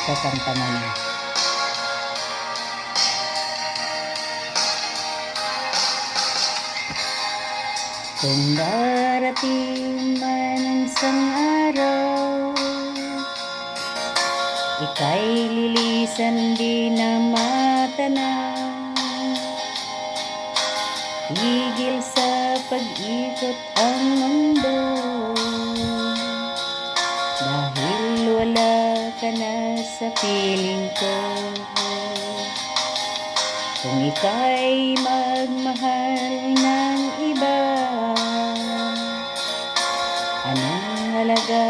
kakanta na niya. Kung darating man ang isang araw, ika'y lilisan di na matanaw. Tigil sa pag-ikot ang mundo, dahil wala ka na sa piling ko. Kung ika'y magmahal ng iba, anong halaga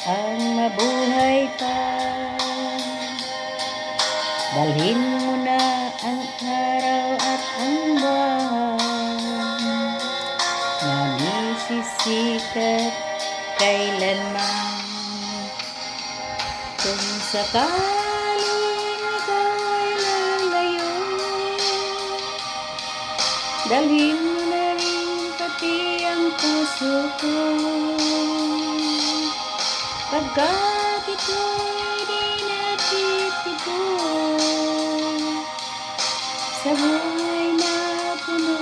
ang mabuhay pa? Dalhin mo na ang araw at ang buwan na nisisikat kailanman. Kung sakaling ikaw ay lalayo, dalhin mo na rin pati ang puso ko. Pagkat ito'y di natitito sa buhay na puno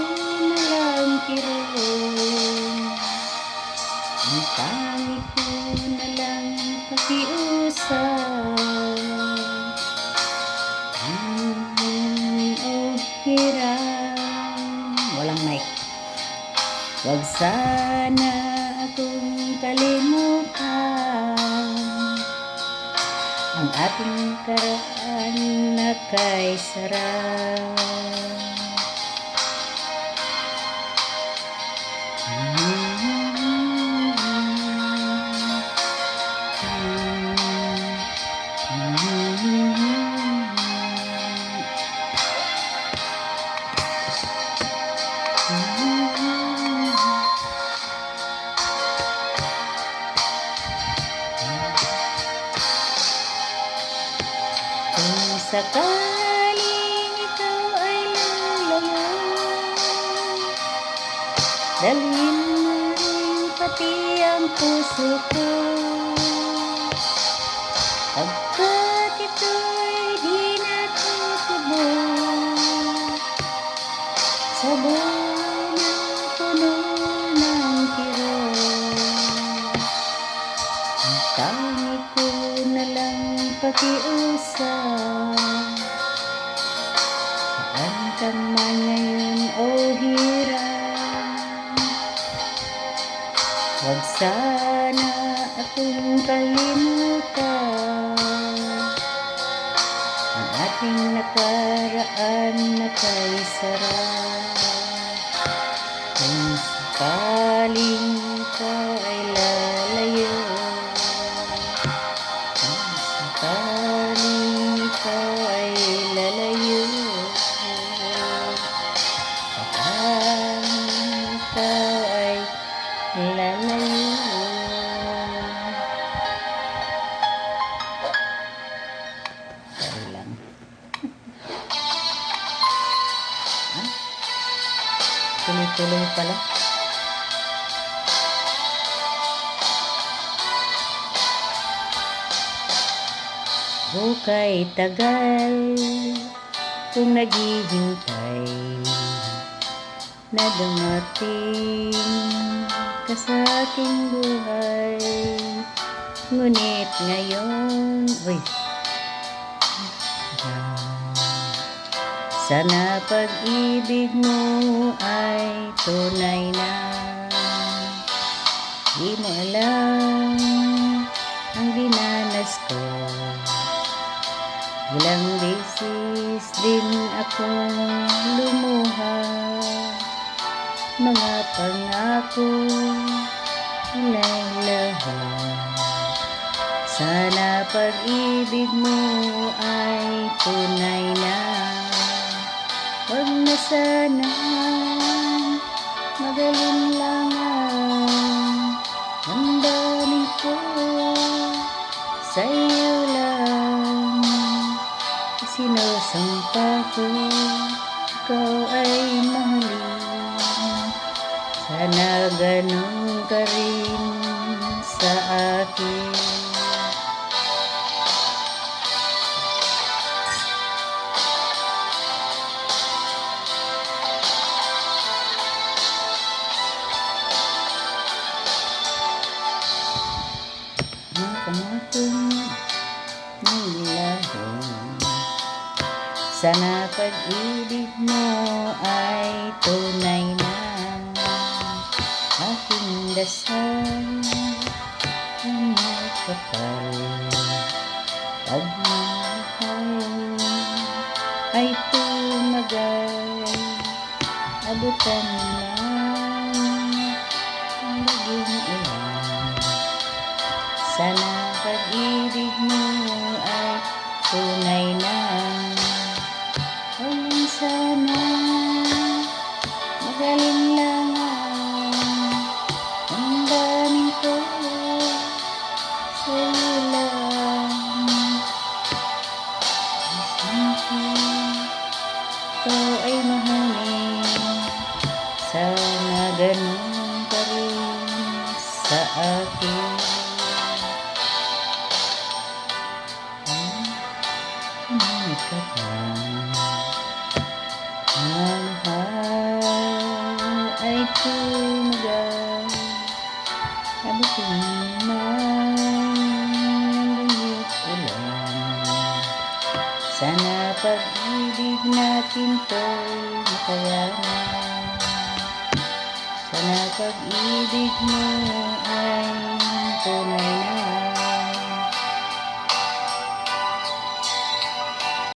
na lang kirot, ang tangi ko na lang pakiusap. Oh, hiram, walang mic. Wag sana akong kalimutan ang ating karaan na kay sarap. Kung sakaling ikaw ay lalayo, dalhin mo rin pati ang puso ko. Pagkat ito'y di natutubos sa buhay na puno ng kirot, ang tangi ko na lang pakiusap. Saan ka man ngayon o hirap, wag sana akong kalimutan ang ating nakaraan na kay sarap. Kung sakaling ka ay lalayo, sakaling ikaw ay lalayo, sakaling ikaw ay lalayo. Sorry lang. Tuloy-tuloy pala. Hukay tagal kung naghihintay na dumating ka sa aking buhay. Ngunit ngayon, sana pag-ibig mo ay tunay na. Di mo alam ang dinanas ko, ilang beses din akong lumuha. Mga pangako ilang lahat, sana pag-ibig mo ay tunay na. Wag na sana magaling lang ang damdamin ko sa iyo lang. Sinusumpa ko ikaw ay mahalin, sana ganun ka rin sa akin. Sana pag-ibig mo ay tunay na aking dasal ang magkapal. Pagmamahal ay tumagal, abutan man ang naging ulan. Sana pag-ibig mo ay tunay na. Walang sana, magaling lang ang daming ko sa'yo lang. Isang ko, ikaw ay mahalin. Sana ganun ka rin sa akin. Ka lang. Ang mahal ay tumagal, abutin man ng bumit ulan. Sana pag-ibig natin to'y makayanan. Sana pag-ibig mo ay tunay na.